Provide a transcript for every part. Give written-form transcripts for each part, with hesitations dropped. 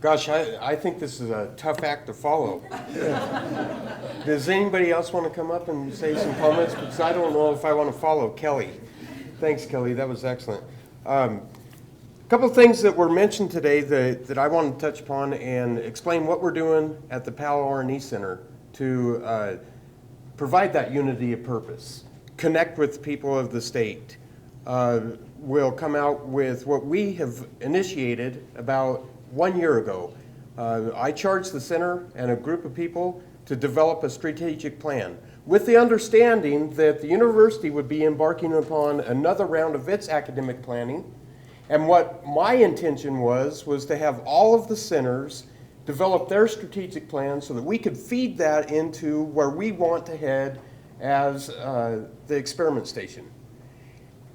Gosh, I think this is a tough act to follow. Does anybody else want to come up and say some comments? Because I don't know if I want to follow Kelly. Thanks, Kelly. That was excellent. A couple of things that were mentioned today that I want to touch upon and explain what we're doing at the Powell R&E Center to provide that unity of purpose, connect with people of the state. We'll come out with what we have initiated about 1 year ago. I charged the center and a group of people to develop a strategic plan with the understanding that the university would be embarking upon another round of its academic planning. And what my intention was to have all of the centers develop their strategic plan so that we could feed that into where we want to head as the experiment station.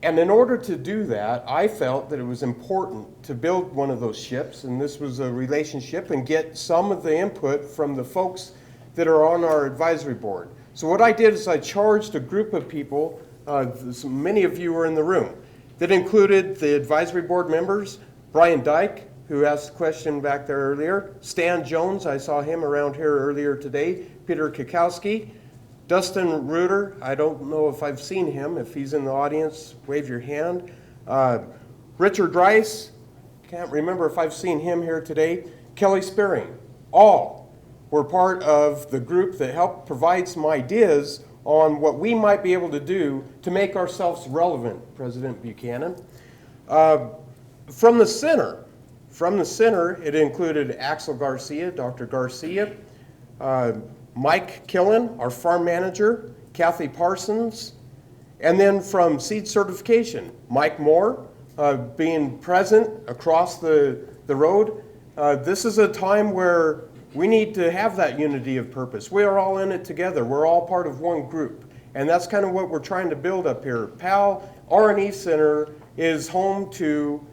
And in order to do that, I felt that it was important to build one of those ships, and this was a relationship, and get some of the input from the folks that are on our advisory board. So what I did is I charged a group of people, many of you were in the room, that included the advisory board members, Brian Dyke, who asked a question back there earlier, Stan Jones, I saw him around here earlier today, Peter Kikowski, Dustin Reuter, I don't know if I've seen him. If he's in the audience, wave your hand. Richard Rice, can't remember if I've seen him here today. Kelly Spearing, all were part of the group that helped provide some ideas on what we might be able to do to make ourselves relevant, President Buchanan. From the center, it included Axel Garcia, Dr. Garcia, Mike Killen, our farm manager, Kathy Parsons, and then from seed certification, Mike Moore, being present across the road. This is a time where we need to have that unity of purpose. We are all in it together. We're all part of one group. And that's kind of what we're trying to build up here. Powell R&E Center is home to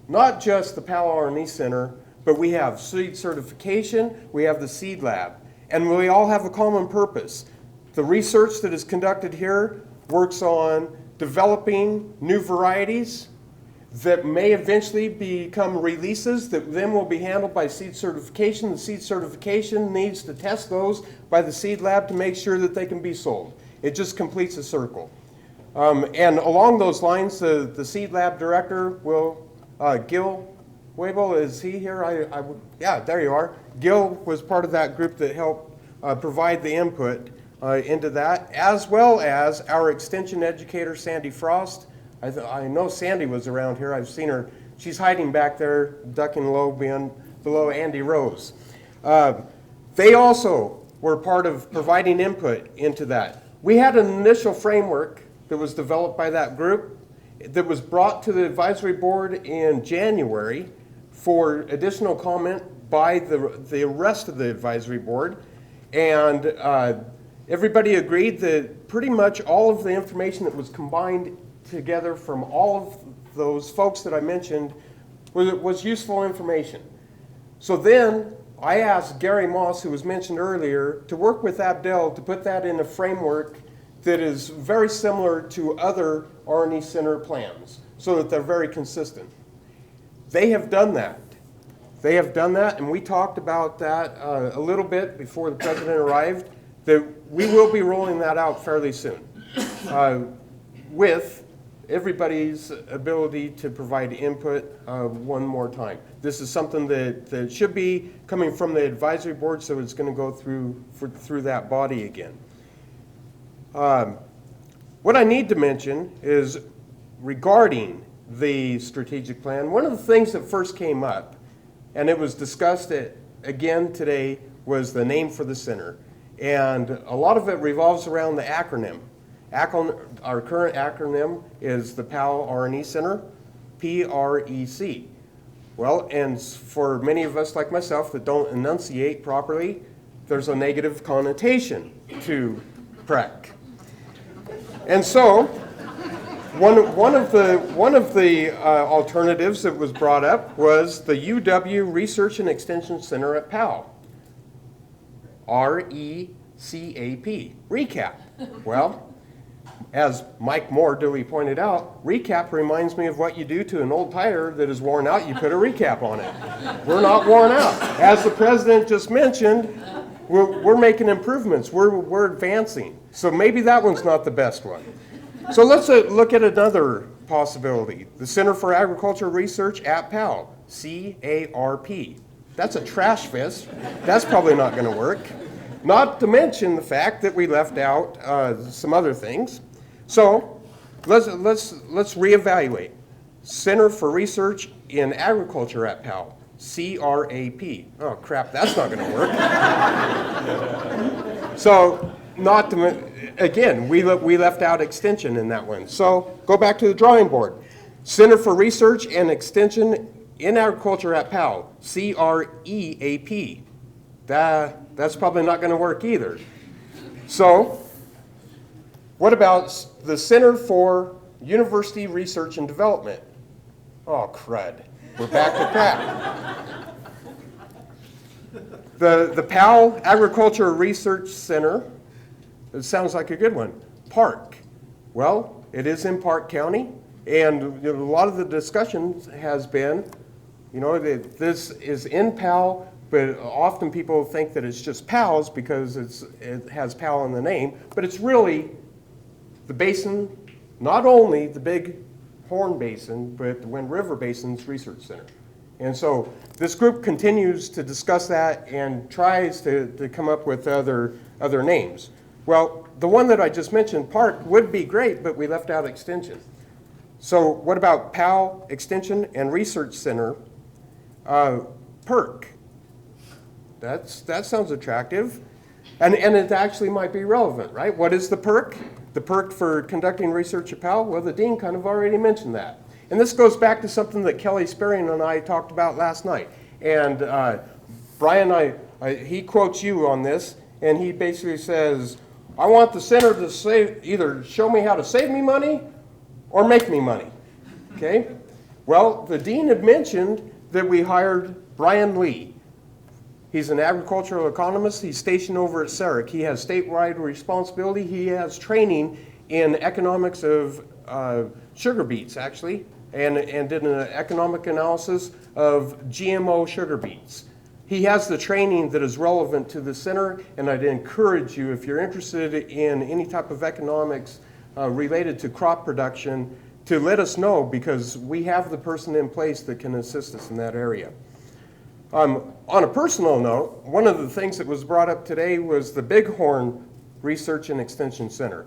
not just the Powell R&E Center, but we have seed certification, we have the seed lab. And we all have a common purpose. The research that is conducted here works on developing new varieties that may eventually become releases that then will be handled by seed certification. The seed certification needs to test those by the seed lab to make sure that they can be sold. It just completes a circle. And along those lines, the seed lab director will, Gil Wabel, is he here? Yeah, there you are. Gil was part of that group that helped provide the input into that, as well as our extension educator, Sandy Frost. I know Sandy was around here. I've seen her. She's hiding back there, ducking low below Andy Rose. They also were part of providing input into that. We had an initial framework that was developed by that group that was brought to the advisory board in January for additional comment by the rest of the advisory board. And everybody agreed that pretty much all of the information that was combined together from all of those folks that I mentioned was useful information. So then I asked Gary Moss, who was mentioned earlier, to work with Abdel to put that in a framework that is very similar to other R&E Center plans so that they're very consistent. They have done that. They have done that, and we talked about that a little bit before the president arrived, that we will be rolling that out fairly soon with everybody's ability to provide input one more time. This is something that should be coming from the advisory board, so it's going to go through that body again. What I need to mention is regarding the strategic plan, one of the things that first came up, and it was discussed again today, was the name for the center. And a lot of it revolves around the acronym. Our current acronym is the Powell R&E Center, PREC. Well, and for many of us like myself that don't enunciate properly, there's a negative connotation to PREC. And so, one of the alternatives that was brought up was the UW Research and Extension Center at Powell, RECAP, recap. Well, as Mike Moore duly pointed out, recap reminds me of what you do to an old tire that is worn out. You put a recap on it. We're not worn out. As the president just mentioned, we're making improvements. We're advancing. So maybe that one's not the best one. So let's look at another possibility. The Center for Agricultural Research at Powell, CARP. That's a trash fist. That's probably not going to work. Not to mention the fact that we left out some other things. So let's reevaluate. Center for Research in Agriculture at Powell, CRAP. Oh crap, that's not going to work. So again, we left out extension in that one. So go back to the drawing board. Center for Research and Extension in Agriculture at Powell, CREAP. That's probably not going to work either. So what about the Center for University Research and Development? Oh, crud. We're back to crap. The Powell Agricultural Research Center, it sounds like a good one. Park. Well, it is in Park County, and a lot of the discussion has been, that this is in Powell, but often people think that it's just Powell's because it has Powell in the name, but it's really the basin, not only the Big Horn Basin, but the Wind River Basin's Research Center. And so this group continues to discuss that and tries to come up with other names. Well, the one that I just mentioned, Park, would be great, but we left out extension. So what about Powell Extension and Research Center, PERC? That sounds attractive. And it actually might be relevant, right? What is the PERC? The PERC for conducting research at Powell? Well, the dean kind of already mentioned that. And this goes back to something that Kelly Sperring and I talked about last night. And Brian, he quotes you on this, and he basically says, I want the center to either show me how to save me money or make me money, okay? Well, the dean had mentioned that we hired Brian Lee. He's an agricultural economist. He's stationed over at SARIC. He has statewide responsibility. He has training in economics of sugar beets, actually, and did an economic analysis of GMO sugar beets. He has the training that is relevant to the center, and I'd encourage you, if you're interested in any type of economics related to crop production, to let us know, because we have the person in place that can assist us in that area. On a personal note, one of the things that was brought up today was the Bighorn Research and Extension Center.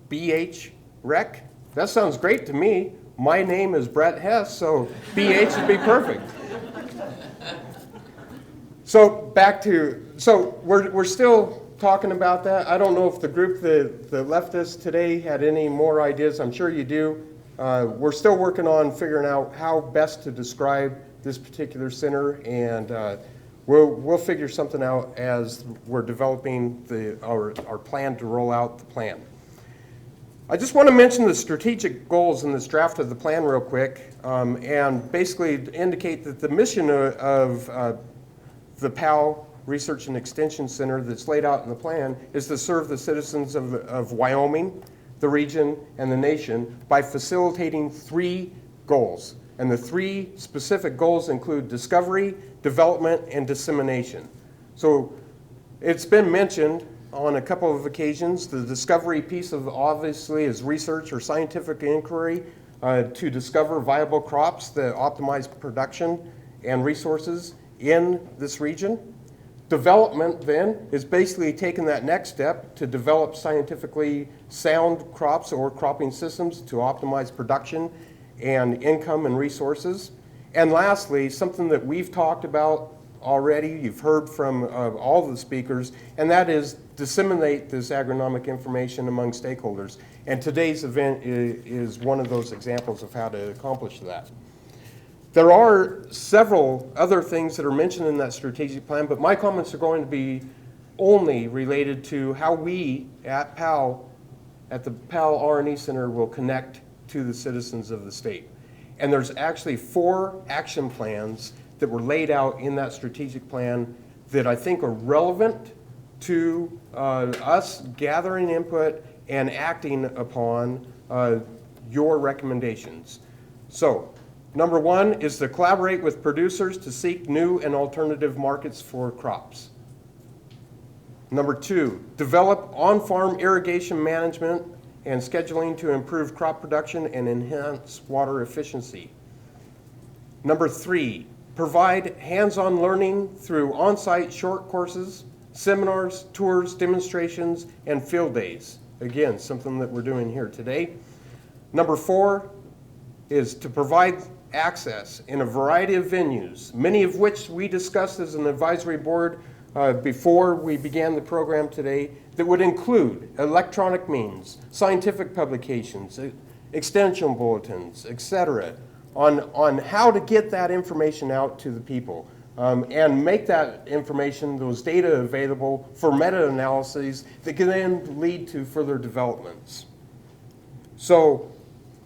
BH-REC? That sounds great to me. My name is Bret Hess, so BH would be perfect. So we're still talking about that. I don't know if the group that left us today had any more ideas. I'm sure you do. We're still working on figuring out how best to describe this particular center, and we'll figure something out as we're developing our plan to roll out the plan. I just want to mention the strategic goals in this draft of the plan real quick, and basically indicate that the mission of the Powell Research and Extension Center that's laid out in the plan is to serve the citizens of Wyoming, the region, and the nation by facilitating 3 goals. And the 3 specific goals include discovery, development, and dissemination. So it's been mentioned on a couple of occasions. The discovery piece of obviously is research or scientific inquiry to discover viable crops that optimize production and resources in this region. Development then is basically taking that next step to develop scientifically sound crops or cropping systems to optimize production and income and resources. And lastly, something that we've talked about already, you've heard from all the speakers, and that is disseminate this agronomic information among stakeholders. And today's event is one of those examples of how to accomplish that. There are several other things that are mentioned in that strategic plan, but my comments are going to be only related to how we at Powell, at the Powell R&E Center, will connect to the citizens of the state. And there's actually 4 action plans that were laid out in that strategic plan that I think are relevant to us gathering input and acting upon your recommendations. So, number one is to collaborate with producers to seek new and alternative markets for crops. Number two, develop on-farm irrigation management and scheduling to improve crop production and enhance water efficiency. Number three, provide hands-on learning through on-site short courses, seminars, tours, demonstrations, and field days. Again, something that we're doing here today. Number four is to provide access in a variety of venues, many of which we discussed as an advisory board before we began the program today, that would include electronic means, scientific publications, extension bulletins, etc., on how to get that information out to the people and make that information, those data, available for meta-analyses that can then lead to further developments. So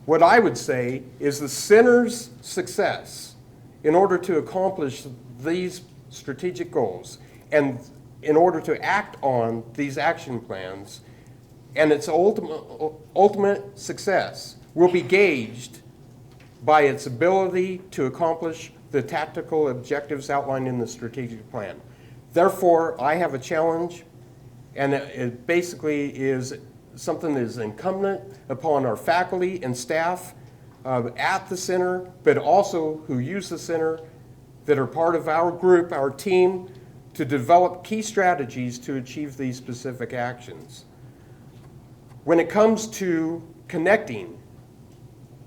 what I would say is the center's success in order to accomplish these strategic goals and in order to act on these action plans, and its ultimate success will be gauged by its ability to accomplish the tactical objectives outlined in the strategic plan. Therefore, I have a challenge, and it basically is something that is incumbent upon our faculty and staff at the center, but also who use the center, that are part of our group, our team, to develop key strategies to achieve these specific actions. When it comes to connecting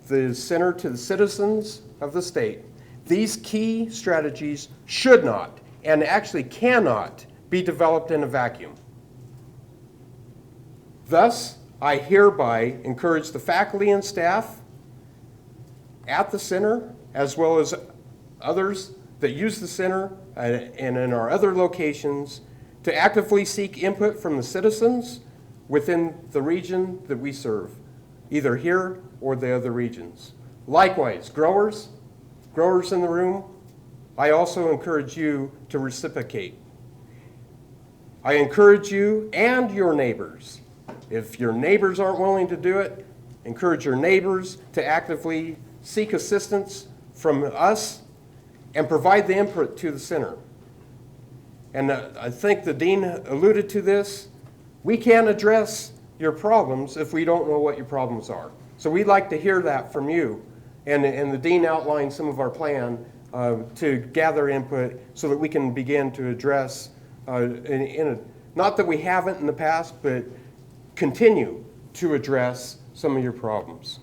the center to the citizens of the state, these key strategies should not, and actually cannot, be developed in a vacuum. Thus, I hereby encourage the faculty and staff at the center, as well as others that use the center and in our other locations, to actively seek input from the citizens within the region that we serve, either here or the other regions. Likewise, growers in the room, I also encourage you to reciprocate. I encourage you and your neighbors. If your neighbors aren't willing to do it, encourage your neighbors to actively seek assistance from us and provide the input to the center. And I think the dean alluded to this. We can't address your problems if we don't know what your problems are. So we'd like to hear that from you. And the dean outlined some of our plan to gather input so that we can begin to address, not that we haven't in the past, but continue to address some of your problems.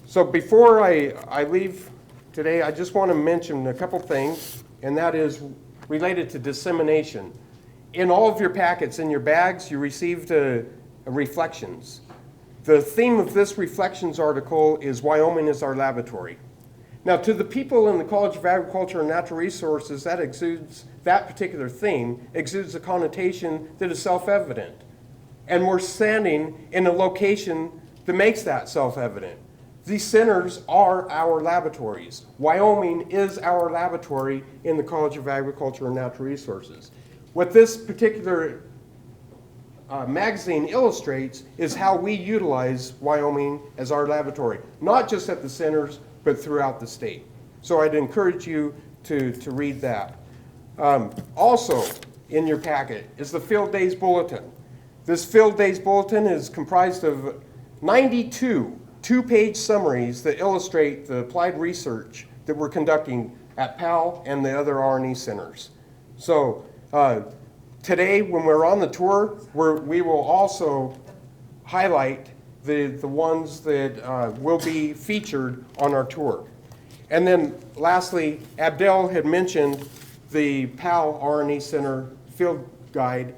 So before I leave today, I just want to mention a couple things, and that is related to dissemination. In all of your packets, in your bags, you received reflections. The theme of this reflections article is Wyoming is our laboratory. Now, to the people in the College of Agriculture and Natural Resources, that particular theme exudes a connotation that is self-evident. And we're standing in a location that makes that self-evident. These centers are our laboratories. Wyoming is our laboratory in the College of Agriculture and Natural Resources. What this particular magazine illustrates is how we utilize Wyoming as our laboratory, not just at the centers, but throughout the state. So I'd encourage you to read that. Also in your packet is the Field Days Bulletin. This Field Days Bulletin is comprised of 92 two-page summaries that illustrate the applied research that we're conducting at Powell and the other R&E centers. So today, when we're on the tour, we will also highlight the ones that will be featured on our tour. And then lastly, Abdel had mentioned the Powell R&E Center field guide.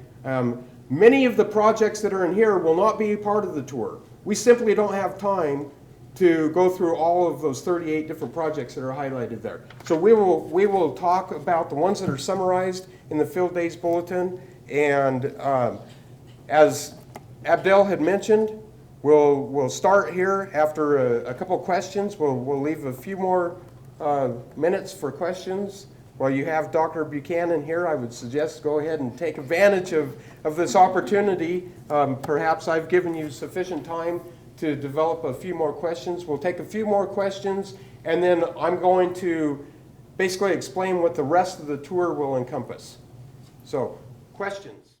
Many of the projects that are in here will not be part of the tour. We simply don't have time to go through all of those 38 different projects that are highlighted there. So we will talk about the ones that are summarized in the Field Days Bulletin. And as Abdel had mentioned, we'll start here after a couple questions. We'll leave a few more minutes for questions While you have Dr. Buchanan here, I would suggest go ahead and take advantage of this opportunity. Perhaps I've given you sufficient time to develop a few more questions. We'll take a few more questions, and then I'm going to basically explain what the rest of the tour will encompass. So, questions?